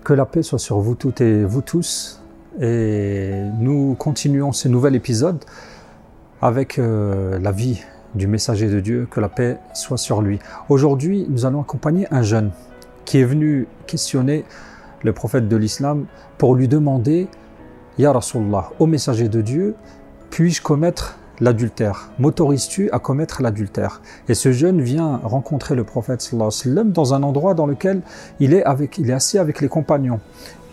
Que la paix soit sur vous toutes et vous tous. Et nous continuons ce nouvel épisode avec la vie du messager de Dieu, que la paix soit sur lui. Aujourd'hui, nous allons accompagner un jeune qui est venu questionner le prophète de l'islam pour lui demander « Ya Rasulallah, ô messager de Dieu, puis-je commettre l'adultère? M'autorises-tu à commettre l'adultère ?» Et ce jeune vient rencontrer le prophète sallallahu alayhi wa sallam dans un endroit dans lequel il est assis avec les compagnons.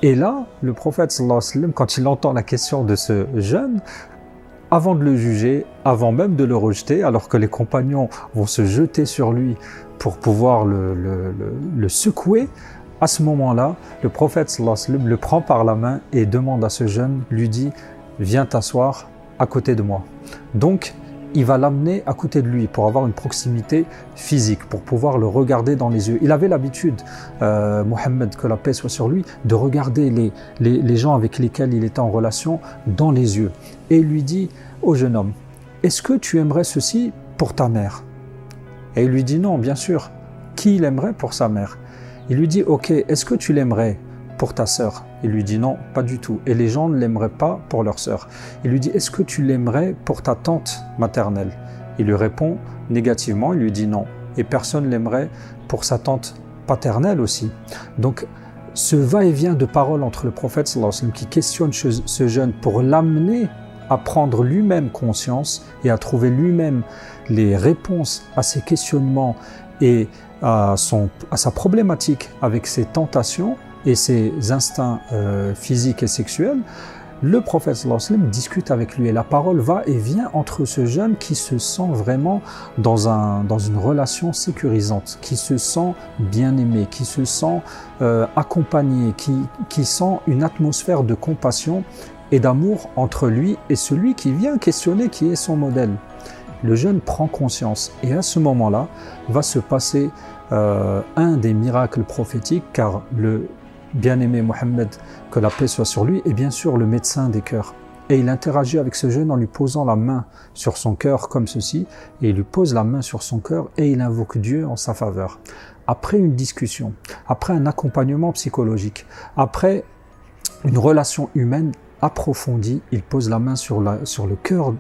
Et là, le prophète sallallahu alayhi wa sallam, quand il entend la question de ce jeune, avant de le juger, avant même de le rejeter, alors que les compagnons vont se jeter sur lui pour pouvoir le secouer, à ce moment-là, le prophète sallallahu alayhi wa sallam le prend par la main et demande à ce jeune, lui dit « Viens t'asseoir à côté de moi ». Donc, il va l'amener à côté de lui pour avoir une proximité physique, pour pouvoir le regarder dans les yeux. Il avait l'habitude, Mohammed, que la paix soit sur lui, de regarder les gens avec lesquels il était en relation dans les yeux. Et il lui dit au jeune homme, « Est-ce que tu aimerais ceci pour ta mère ?» Et il lui dit « Non, bien sûr. Qui il aimerait pour sa mère ?» Il lui dit « Ok, est-ce que tu l'aimerais pour ta sœur ?» Il lui dit « Non, pas du tout. » Et les gens ne l'aimeraient pas pour leur sœur. Il lui dit « Est-ce que tu l'aimerais pour ta tante maternelle ?» Il lui répond négativement, il lui dit « Non. » Et personne ne l'aimerait pour sa tante paternelle aussi. Donc, ce va-et-vient de paroles entre le prophète sallallahu alayhi wa sallam qui questionne ce jeune pour l'amener à prendre lui-même conscience et à trouver lui-même les réponses à ses questionnements et à sa problématique avec ses tentations et ses instincts physiques et sexuels, le prophète sallallahu alayhi wa sallam discute avec lui et la parole va et vient entre ce jeune qui se sent vraiment dans une relation sécurisante, qui se sent bien aimé, qui se sent accompagné, qui sent une atmosphère de compassion et d'amour entre lui et celui qui vient questionner, qui est son modèle. Le jeune prend conscience et à ce moment-là va se passer un des miracles prophétiques, car le bien-aimé Mohammed, que la paix soit sur lui, est bien sûr le médecin des cœurs. Et il interagit avec ce jeune en lui posant la main sur son cœur comme ceci, et il lui pose la main sur son cœur et il invoque Dieu en sa faveur. Après une discussion, après un accompagnement psychologique, après une relation humaine approfondie, il pose la main sur le cœur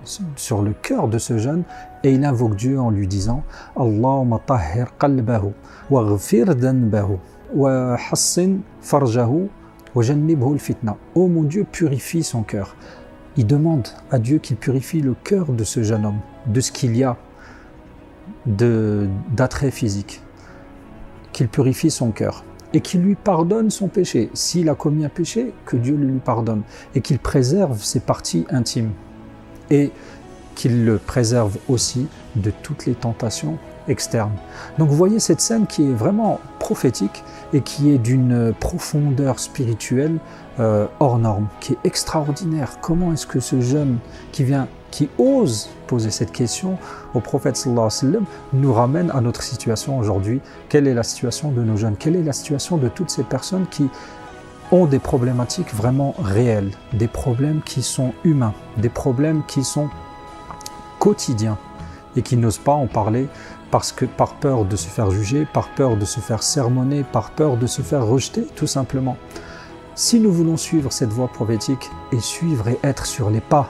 de ce jeune et il invoque Dieu en lui disant « Allahumma tahhir qalbahu wa ghfir dhanbahu wa hassin farjahu wa jannibhu al-fitna » Oh mon Dieu, purifie son cœur. Il demande à Dieu qu'il purifie le cœur de ce jeune homme, de ce qu'il y a d'attrait physique, qu'il purifie son cœur et qu'il lui pardonne son péché. S'il a commis un péché, que Dieu le lui pardonne et qu'il préserve ses parties intimes et qu'il le préserve aussi de toutes les tentations externes. Donc vous voyez cette scène qui est vraiment prophétique et qui est d'une profondeur spirituelle hors norme, qui est extraordinaire. Comment est-ce que ce jeune qui ose poser cette question au prophète sallallahu alayhi wa sallam nous ramène à notre situation aujourd'hui? Quelle est la situation de nos jeunes? Quelle est la situation de toutes ces personnes qui ont des problématiques vraiment réelles, des problèmes qui sont humains, des problèmes qui sont quotidiens et qui n'osent pas en parler par peur de se faire juger, par peur de se faire sermonner, par peur de se faire rejeter, tout simplement. Si nous voulons suivre cette voie prophétique et suivre et être sur les pas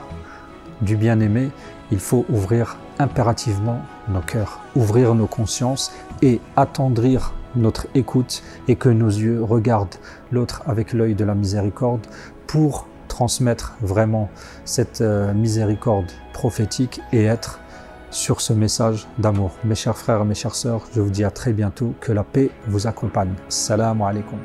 du bien-aimé, il faut ouvrir impérativement nos cœurs, ouvrir nos consciences et attendrir notre écoute et que nos yeux regardent l'autre avec l'œil de la miséricorde pour transmettre vraiment cette miséricorde prophétique et être sur ce message d'amour. Mes chers frères et mes chères sœurs, je vous dis à très bientôt, que la paix vous accompagne. Salam alaikum.